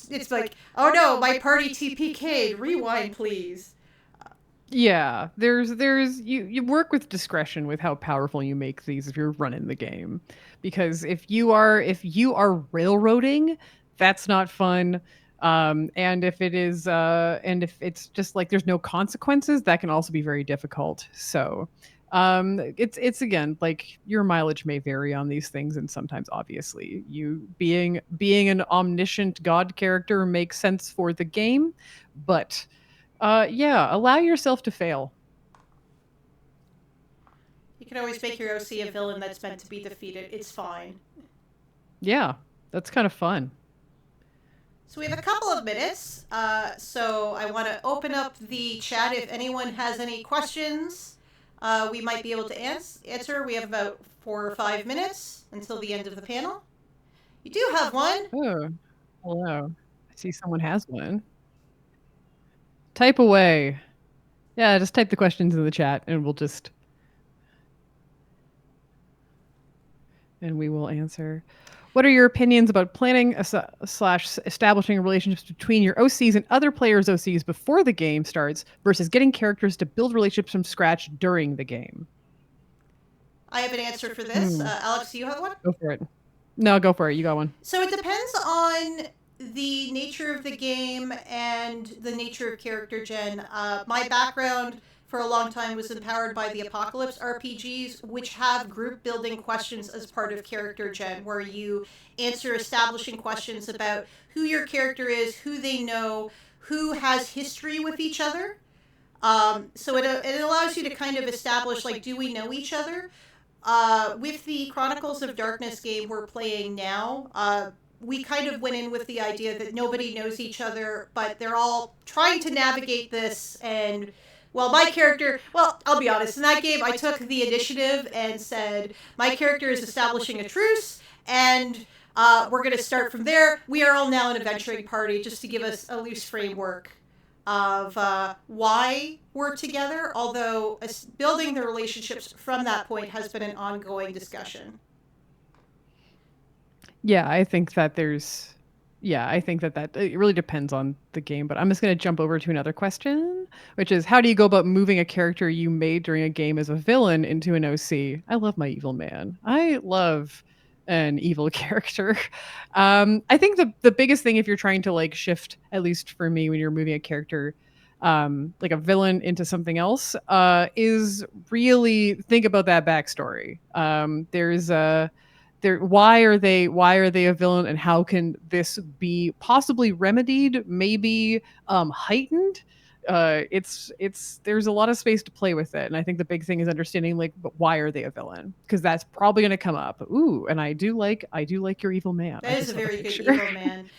It's like, oh no, my party TPK'd. Rewind, please. Yeah. There's you work with discretion with how powerful you make these if you're running the game. Because if you are railroading, that's not fun. And if it's just like there's no consequences, that can also be very difficult. So it's again like your mileage may vary on these things, and sometimes obviously you being an omniscient god character makes sense for the game, but yeah, allow yourself to fail. You can always make your OC a villain that's meant to be defeated. It's fine. Yeah, that's kind of fun. So we have a couple of minutes. So I want to open up the chat if anyone has any questions. We might be able to answer. We have about 4 or 5 minutes until the end of the panel. You do have one. Oh, hello. I see someone has one. Type away. Yeah, just type the questions in the chat and we will answer. What are your opinions about planning slash establishing relationships between your OCs and other players' OCs before the game starts versus getting characters to build relationships from scratch during the game? I have an answer for this. Alex, do you have one? Go for it. No, go for it. You got one. So it depends on the nature of the game and the nature of character gen. My background for a long time was empowered by the Apocalypse RPGs, which have group building questions as part of character gen, where you answer establishing questions about who your character is, who they know, who has history with each other. So it allows you to kind of establish, like, do we know each other? With the Chronicles of Darkness game we're playing now, we kind of went in with the idea that nobody knows each other, but they're all trying to navigate this. And, well, my character, well, I'll be honest, in that game, I took the initiative and said, my character is establishing a truce, and we're going to start from there. We are all now an adventuring party, just to give us a loose framework of why we're together, although building the relationships from that point has been an ongoing discussion. Yeah, I think that it really depends on the game, but I'm just going to jump over to another question, which is how do you go about moving a character you made during a game as a villain into an OC? I love my evil man. I love an evil character. I think the biggest thing if you're trying to like shift, at least for me, when you're moving a character, like a villain into something else, is really think about that backstory. There's a there why are they a villain, and how can this be possibly remedied, maybe heightened. It's there's a lot of space to play with it, and I think the big thing is understanding, like, but why are they a villain, because that's probably going to come up. Ooh, and I do like your evil man. I That is just a saw the very good picture. evil man.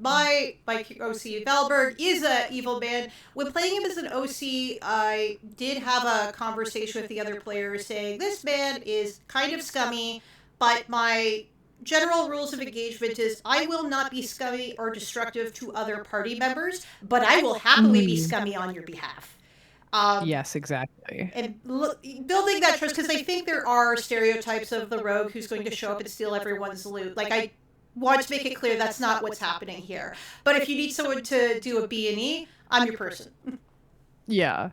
My OC Valberg is a evil man. When playing him as an OC, I did have a conversation with the other players saying this man is kind of scummy, but my general rules of engagement is I will not be scummy or destructive to other party members, but I will happily be Mm. scummy on your behalf. Um, Yes, exactly. and building that trust, because I think there are stereotypes of the rogue who's going to show up and steal everyone's loot. Like, I want to make it clear that's not what's happening here. But if you need someone to do a B&E, I'm your person. Yeah.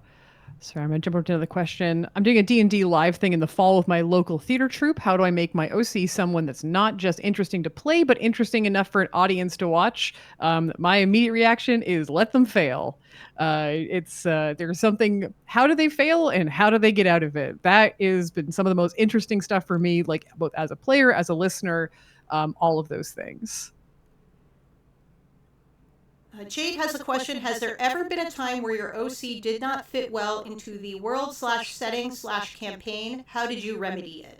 Sorry, I'm gonna jump over to another question. I'm doing a D&D live thing in the fall with my local theater troupe. How do I make my OC someone that's not just interesting to play, but interesting enough for an audience to watch? My immediate reaction is let them fail. It's there's something. How do they fail, and how do they get out of it? That has been some of the most interesting stuff for me, like both as a player, as a listener, all of those things. Jade has a question. Has there ever been a time where your OC did not fit well into the world slash setting slash campaign? How did you remedy it?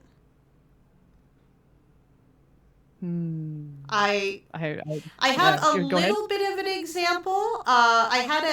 Hmm. I I I have yeah. a Go ahead. little bit of an example. I had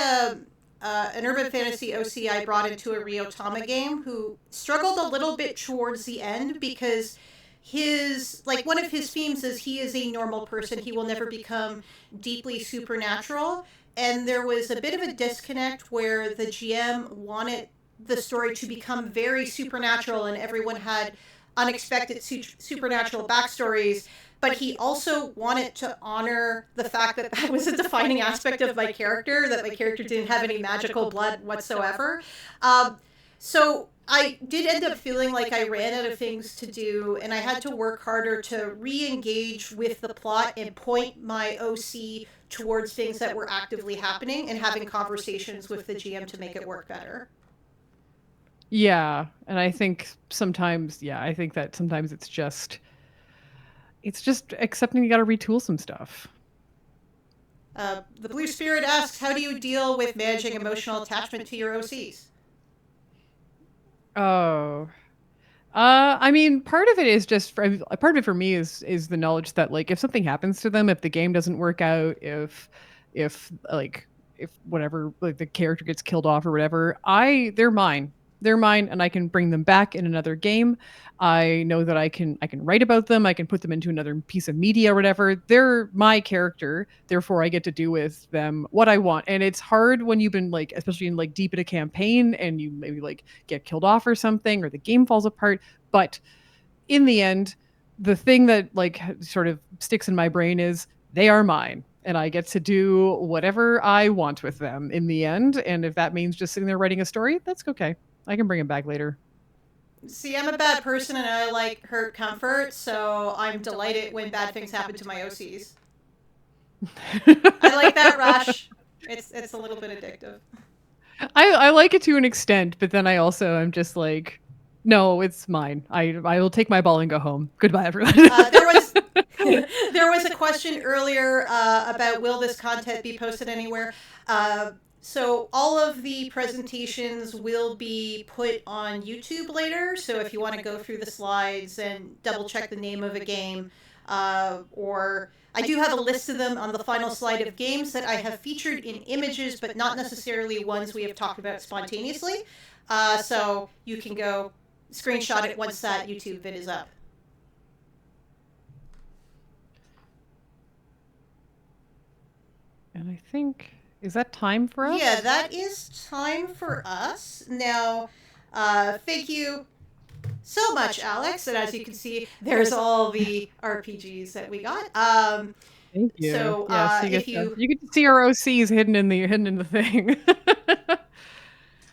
an urban fantasy OC I brought into a Ryotama game who struggled a little bit towards the end because his like one of his themes is he is a normal person. He will never become deeply supernatural. And there was a bit of a disconnect where the GM wanted the story to become very supernatural and everyone had unexpected supernatural backstories, but he also wanted to honor the fact that that was a defining aspect of my character, that my character didn't have any magical blood whatsoever. So I did end up feeling like I ran out of things to do, and I had to work harder to re-engage with the plot and point my OC towards things that were actively happening and having conversations with the GM to make it work better. Yeah, and I think sometimes, yeah, I think that sometimes it's just accepting you got to retool some stuff. The Blue Spirit asks, how do you deal with managing emotional attachment to your OCs? Oh, I mean, part of it is just part of it for me is the knowledge that, like, if something happens to them, if the game doesn't work out, if like if whatever, like, the character gets killed off or whatever, they're mine. They're mine, and I can bring them back in another game. I know that I can write about them. I can put them into another piece of media or whatever. They're my character, therefore I get to do with them what I want. And it's hard when you've been, like, especially in, like, deep in a campaign, and you maybe, like, get killed off or something, or the game falls apart. But in the end, the thing that, like, sort of sticks in my brain is they are mine, and I get to do whatever I want with them in the end. And if that means just sitting there writing a story, that's okay. I can bring them back later. See, I'm a bad person and I like hurt comfort, so I'm delighted when bad things happen to my OCs. I like that rush. It's a little bit addictive. I like it to an extent, but then I also am just like, no, it's mine. I will take my ball and go home. Goodbye, everyone. There was a question earlier about will this content be posted anywhere. So all of the presentations will be put on YouTube later. So if you want to go through the slides and double check the name of a game, or I do have a list of them on the final slide of games that I have featured in images, but not necessarily ones we have talked about spontaneously. So you can go screenshot it once that YouTube vid is up. And I think, is that time for us? Yeah, that is time for us. Now, thank you so much, Alex. And as you can see, there's all the RPGs that we got. Thank you. So Yes, if you you get to see our OCs hidden in the thing.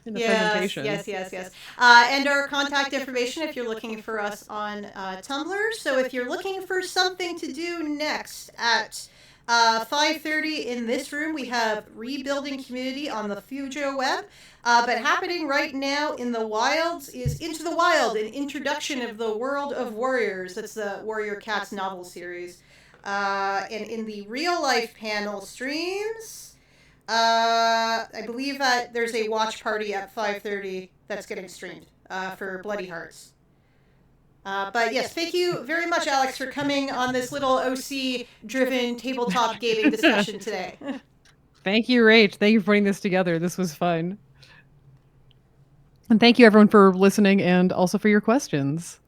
In the yes, presentation. yes. And our contact information if you're looking for us on Tumblr. So if you're looking for something to do next at 5:30 in this room, we have Rebuilding Community on the Fujo web. But happening right now in the wilds is Into the Wild, an introduction of the world of warriors. That's the Warrior Cats novel series. And in the real life panel streams, I believe that there's a watch party at 5:30 that's getting streamed for Bloody Hearts. But yes, thank you very much, Alex, for coming on this little OC-driven tabletop gaming discussion today. Thank you, Rach. Thank you for putting this together. This was fun. And thank you, everyone, for listening and also for your questions.